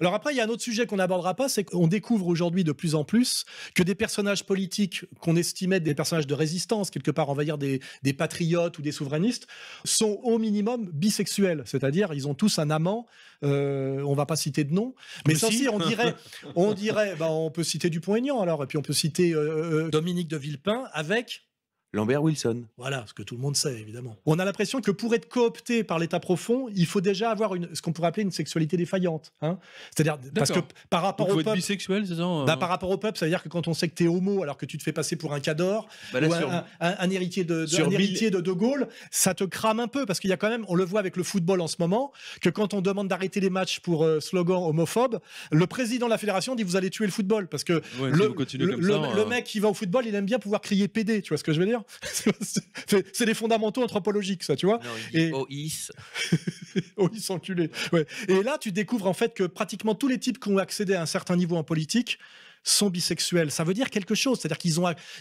Alors après, il y a un autre sujet qu'on n'abordera pas, c'est qu'on découvre aujourd'hui de plus en plus que des personnages politiques qu'on estimait des personnages de résistance, quelque part, on va dire des patriotes ou des souverainistes, sont au minimum bisexuels. C'est-à-dire, ils ont tous un amant. On va pas citer de nom, mais ça aussi, on dirait, bah, on peut citer Dupont-Aignan alors, et puis on peut citer Dominique de Villepin avec Lambert Wilson. voilà, ce que tout le monde sait, évidemment. On a l'impression que pour être coopté par l'État profond, il faut déjà avoir ce qu'on pourrait appeler une sexualité défaillante. Hein, c'est-à-dire, parce que par rapport Donc, au faut être peuple... bisexuel, c'est ça Par rapport au peuple, ça veut dire que quand on sait que t'es homo, alors que tu te fais passer pour un cador, Bah là, ou un héritier sur de Gaulle, ça te crame un peu, parce qu'il y a quand même, on le voit avec le football en ce moment, que quand on demande d'arrêter les matchs pour slogan homophobe, le président de la fédération dit vous allez tuer le football, parce que Ouais, si vous continuez comme ça, le mec qui va au football, il aime bien pouvoir crier PD, tu vois ce que je veux dire? C'est des fondamentaux anthropologiques, ça, tu vois. Non, il dit OIS. Oh, ils sont enculés. Ouais. Et là, tu découvres en fait que pratiquement tous les types qui ont accédé à un certain niveau en politique sont bisexuels. Ça veut dire quelque chose. C'est-à-dire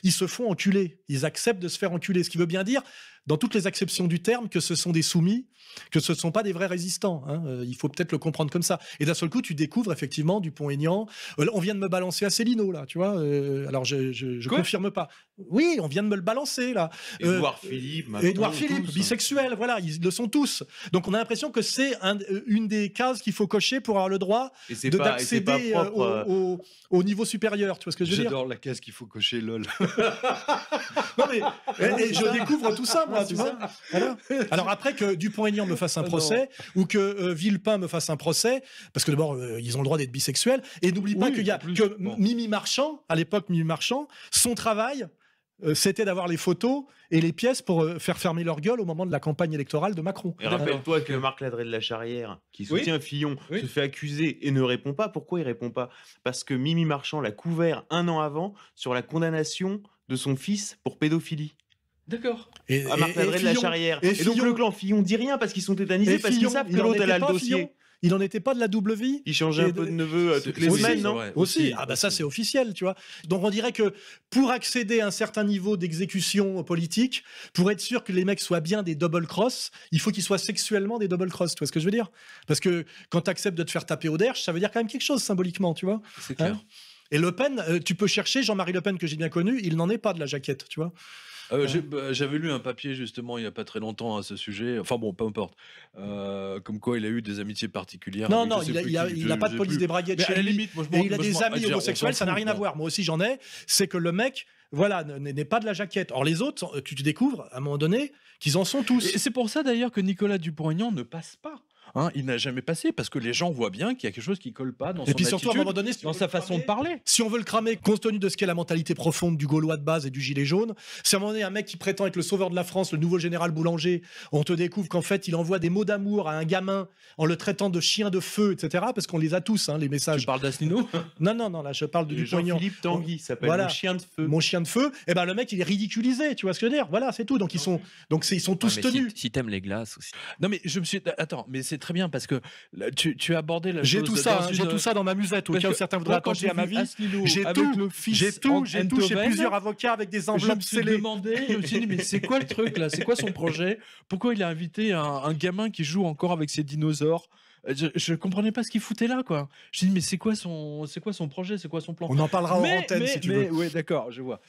ils se font enculer. Ils acceptent de se faire enculer. Ce qui veut bien dire, dans toutes les acceptions du terme, que ce sont des soumis, que ce ne sont pas des vrais résistants. Hein. Il faut peut-être le comprendre comme ça. Et d'un seul coup, tu découvres effectivement Dupont-Aignan. On vient de me balancer Asselineau, là, tu vois. Alors, je confirme pas. Oui, on vient de me le balancer, là. Édouard Philippe. Édouard Philippe, tous. bisexuel, voilà, ils le sont tous. Donc on a l'impression que c'est une des cases qu'il faut cocher pour avoir le droit d'accéder au niveau supérieur. Tu vois ce que je veux dire? J'adore la case qu'il faut cocher, lol. Non mais et je découvre tout ça, moi, tu vois. Voilà. Alors après que Dupont-Aignan me fasse un procès ou que Villepin me fasse un procès, parce que d'abord ils ont le droit d'être bisexuels. Et n'oublie pas qu'il y a Mimi Marchand, à l'époque Mimi Marchand, son travail. C'était d'avoir les photos et les pièces pour faire fermer leur gueule au moment de la campagne électorale de Macron. Et rappelle-toi que Marc Ladré de la Charrière, qui soutient Fillon, se fait accuser et ne répond pas. Pourquoi il répond pas? Parce que Mimi Marchand l'a couvert un an avant sur la condamnation de son fils pour pédophilie. D'accord. À Marc Ladré de la Charrière. Et donc le clan Fillon dit rien parce qu'ils sont tétanisés, parce qu'ils savent que l'autre elle a le dossier. Il n'en était pas de la double vie. Il changeait un peu de neveu toutes les semaines, non? Aussi. Ah bah ça c'est officiel, tu vois. Donc on dirait que pour accéder à un certain niveau d'exécution politique, pour être sûr que les mecs soient bien des double cross, il faut qu'ils soient sexuellement des double cross. Tu vois ce que je veux dire? Parce que quand tu acceptes de te faire taper au derche, ça veut dire quand même quelque chose symboliquement, tu vois. C'est clair. Et Le Pen, tu peux chercher Jean-Marie Le Pen que j'ai bien connu, il n'en est pas de la jaquette, tu vois. J'avais lu un papier justement il y a pas très longtemps à ce sujet. Enfin bon, peu importe. Comme quoi il a eu des amitiés particulières. Non, non, il a pas de police des braguettes chez lui. Et il a des amis homosexuels, ça n'a rien à voir. Moi aussi j'en ai. C'est que le mec, voilà, n'est pas de la jaquette. Or les autres, tu découvres à un moment donné qu'ils en sont tous. Et c'est pour ça d'ailleurs que Nicolas Dupont-Aignan ne passe pas. Hein, il n'a jamais passé parce que les gens voient bien qu'il y a quelque chose qui colle pas dans son puis surtout, attitude, à un moment donné, dans sa façon de parler. Si on veut le cramer, compte tenu de ce qu'est la mentalité profonde du Gaulois de base et du gilet jaune, si à un moment donné un mec qui prétend être le sauveur de la France, le nouveau général Boulanger, on te découvre qu'en fait il envoie des mots d'amour à un gamin en le traitant de chien de feu, etc. Parce qu'on les a tous, hein, les messages. Tu parles d'Asselineau? Non, là je parle de Dupont-Aignan. Jean-Philippe Tanguy s'appelle Voilà. Mon chien de feu. Mon chien de feu. Et ben le mec il est ridiculisé, tu vois ce que je veux dire? Voilà, c'est tout. Donc ils sont tous mais tenus. si t'aimes les glaces aussi. Non mais je me suis... Attends, mais c'est très bien parce que là, tu as abordé la J'ai chose tout ça, dans hein, j'ai une- tout ça dans ma musette. Au Parce cas où que certains moi, voudraient quand attenter j'ai à ma vu vie. Asselineau J'ai avec tout, le fils j'ai tout chez Eindhoven, plusieurs avocats avec des je me enveloppes suis scellées. demandé, je me suis dit, mais c'est quoi le truc là? C'est quoi son projet? Pourquoi il a invité un gamin qui joue encore avec ses dinosaures? Je comprenais pas ce qu'il foutait là, quoi. Je me suis dit, mais c'est quoi son projet? C'est quoi son plan? On en parlera en antenne si tu veux. Ouais, d'accord, je vois.